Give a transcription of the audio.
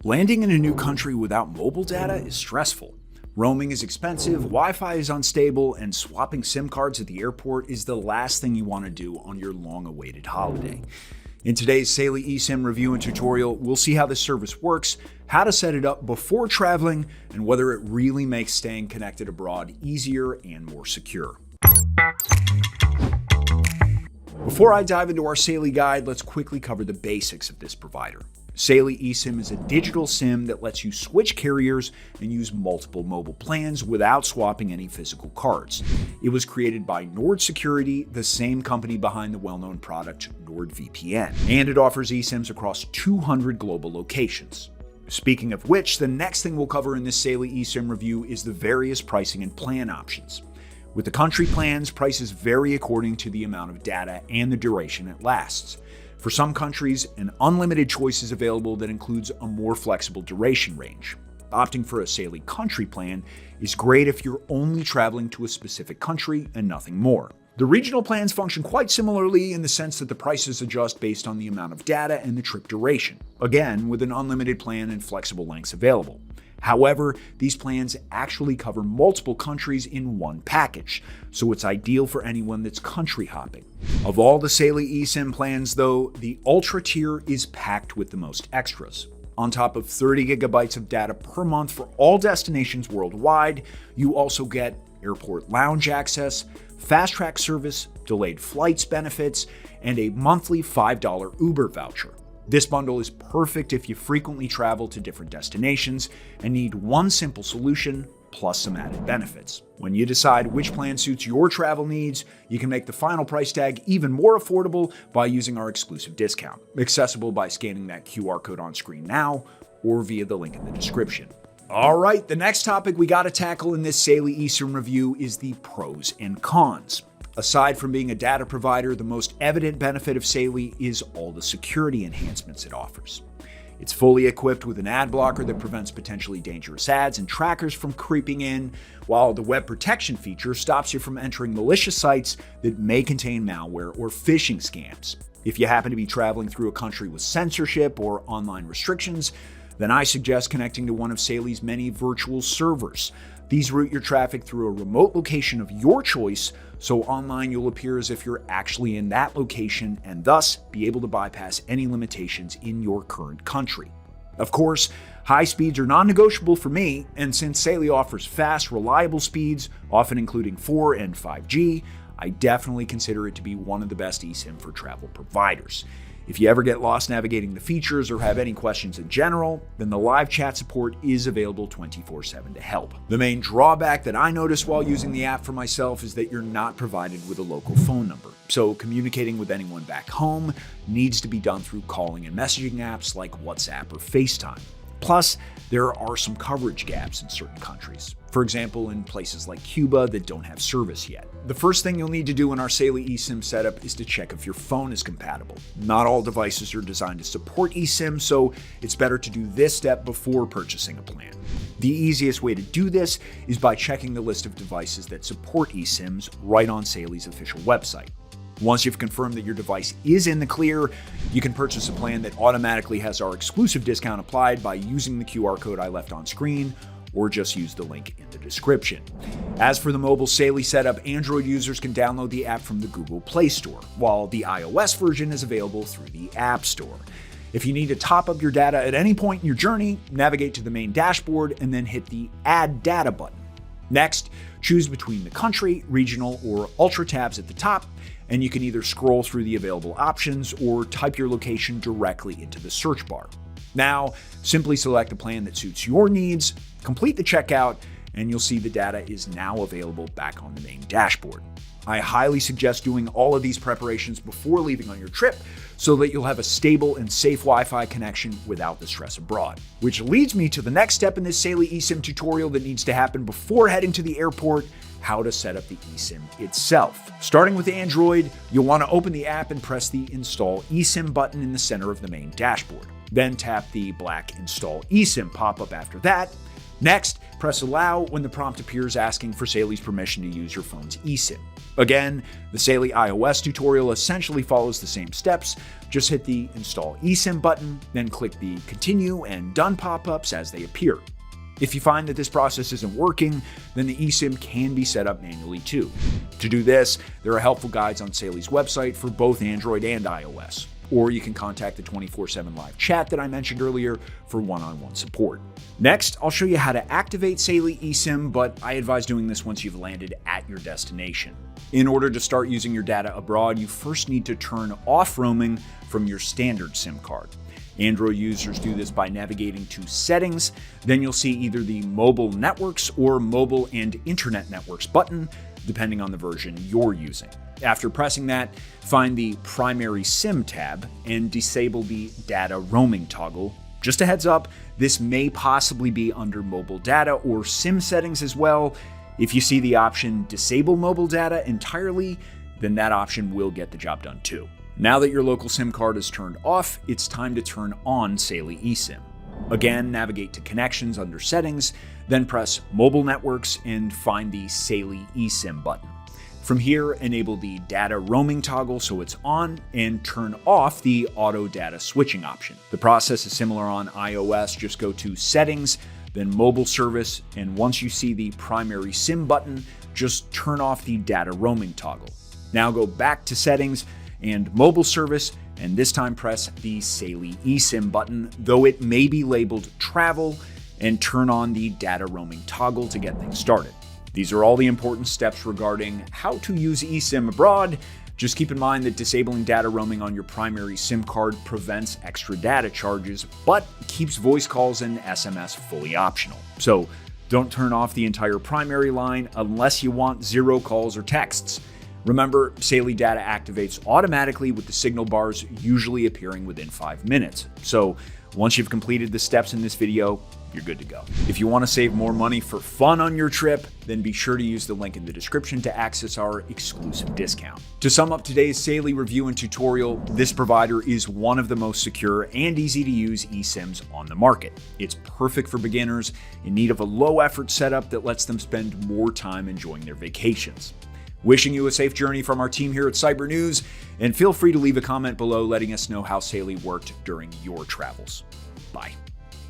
Landing in a new country without mobile data is stressful. Roaming is expensive, Wi-Fi is unstable, and swapping SIM cards at the airport is the last thing you want to do on your long-awaited holiday. In today's Saily eSIM review and tutorial, we'll see how this service works, how to set it up before traveling, and whether it really makes staying connected abroad easier and more secure. Before I dive into our Saily guide, let's quickly cover the basics of this provider. Saily eSIM is a digital SIM that lets you switch carriers and use multiple mobile plans without swapping any physical cards. It was created by Nord Security, the same company behind the well-known product NordVPN, and it offers eSIMs across 200 global locations. Speaking of which, the next thing we'll cover in this Saily eSIM review is the various pricing and plan options. With the country plans, prices vary according to the amount of data and the duration it lasts. For some countries, an unlimited choice is available that includes a more flexible duration range. Opting for a Saily country plan is great if you're only traveling to a specific country and nothing more. The regional plans function quite similarly in the sense that the prices adjust based on the amount of data and the trip duration, again with an unlimited plan and flexible lengths available. However, these plans actually cover multiple countries in one package, so it's ideal for anyone that's country hopping. Of all the Saily eSIM plans, though, the Ultra tier is packed with the most extras. On top of 30 gigabytes of data per month for all destinations worldwide, you also get airport lounge access, fast track service, delayed flights benefits, and a monthly $5 Uber voucher. This bundle is perfect if you frequently travel to different destinations and need one simple solution plus some added benefits. When you decide which plan suits your travel needs, you can make the final price tag even more affordable by using our exclusive discount, accessible by scanning that QR code on screen now or via the link in the description. All right, the next topic we got to tackle in this Saily eSIM review is the pros and cons. Aside from being a data provider, the most evident benefit of Saily is all the security enhancements it offers. It's fully equipped with an ad blocker that prevents potentially dangerous ads and trackers from creeping in, while the web protection feature stops you from entering malicious sites that may contain malware or phishing scams. If you happen to be traveling through a country with censorship or online restrictions, then I suggest connecting to one of Saily's many virtual servers. These route your traffic through a remote location of your choice, so online you'll appear as if you're actually in that location and thus be able to bypass any limitations in your current country. Of course, high speeds are non-negotiable for me, and since Saily offers fast, reliable speeds, often including 4 and 5G, I definitely consider it to be one of the best eSIM for travel providers. If you ever get lost navigating the features or have any questions in general, then the live chat support is available 24/7 to help. The main drawback that I noticed while using the app for myself is that you're not provided with a local phone number. So communicating with anyone back home needs to be done through calling and messaging apps like WhatsApp or FaceTime. Plus, there are some coverage gaps in certain countries. For example, in places like Cuba that don't have service yet. The first thing you'll need to do in our Saily eSIM setup is to check if your phone is compatible. Not all devices are designed to support eSIM, so it's better to do this step before purchasing a plan. The easiest way to do this is by checking the list of devices that support eSIMs right on Saily's official website. Once you've confirmed that your device is in the clear, you can purchase a plan that automatically has our exclusive discount applied by using the QR code I left on screen, or just use the link in the description. As for the mobile Saily setup, Android users can download the app from the Google Play Store, while the iOS version is available through the App Store. If you need to top up your data at any point in your journey, navigate to the main dashboard and then hit the Add Data button. Next, choose between the country, regional, or ultra tabs at the top, and you can either scroll through the available options or type your location directly into the search bar. Now, simply select the plan that suits your needs, complete the checkout, and you'll see the data is now available back on the main dashboard. I highly suggest doing all of these preparations before leaving on your trip so that you'll have a stable and safe Wi-Fi connection without the stress abroad. Which leads me to the next step in this Saily eSIM tutorial that needs to happen before heading to the airport: how to set up the eSIM itself. Starting with Android, you'll want to open the app and press the Install eSIM button in the center of the main dashboard. Then tap the black Install eSIM pop-up after that. Next, press Allow when the prompt appears asking for Saily's permission to use your phone's eSIM. Again, the Saily iOS tutorial essentially follows the same steps. Just hit the Install eSIM button, then click the Continue and Done pop-ups as they appear. If you find that this process isn't working, then the eSIM can be set up manually too. To do this, there are helpful guides on Saily's website for both Android and iOS. Or you can contact the 24/7 live chat that I mentioned earlier for one-on-one support. Next, I'll show you how to activate Saily eSIM, but I advise doing this once you've landed at your destination. In order to start using your data abroad, you first need to turn off roaming from your standard SIM card. Android users do this by navigating to Settings, then you'll see either the Mobile Networks or Mobile and Internet Networks button, depending on the version you're using. After pressing that, find the Primary SIM tab and disable the Data Roaming toggle. Just a heads up, this may possibly be under Mobile Data or SIM settings as well. If you see the option Disable Mobile Data entirely, then that option will get the job done too. Now that your local SIM card is turned off, it's time to turn on Saily eSIM. Again, navigate to Connections under Settings, then press Mobile Networks and find the Saily eSIM button. From here, enable the data roaming toggle so it's on, and turn off the auto data switching option. The process is similar on iOS. Just go to Settings, then Mobile Service, and once you see the Primary SIM button, just turn off the data roaming toggle. Now go back to Settings and Mobile Service, and this time press the Saily eSIM button, though it may be labeled Travel, and turn on the data roaming toggle to get things started. These are all the important steps regarding how to use eSIM abroad. Just keep in mind that disabling data roaming on your primary SIM card prevents extra data charges, but keeps voice calls and SMS fully optional. So don't turn off the entire primary line unless you want 0 calls or texts. Remember, Saily data activates automatically with the signal bars usually appearing within 5 minutes. So once you've completed the steps in this video, you're good to go. If you want to save more money for fun on your trip, then be sure to use the link in the description to access our exclusive discount. To sum up today's Saily review and tutorial, this provider is one of the most secure and easy to use eSIMs on the market. It's perfect for beginners in need of a low-effort setup that lets them spend more time enjoying their vacations. Wishing you a safe journey from our team here at Cybernews, and feel free to leave a comment below letting us know how Saily worked during your travels. Bye.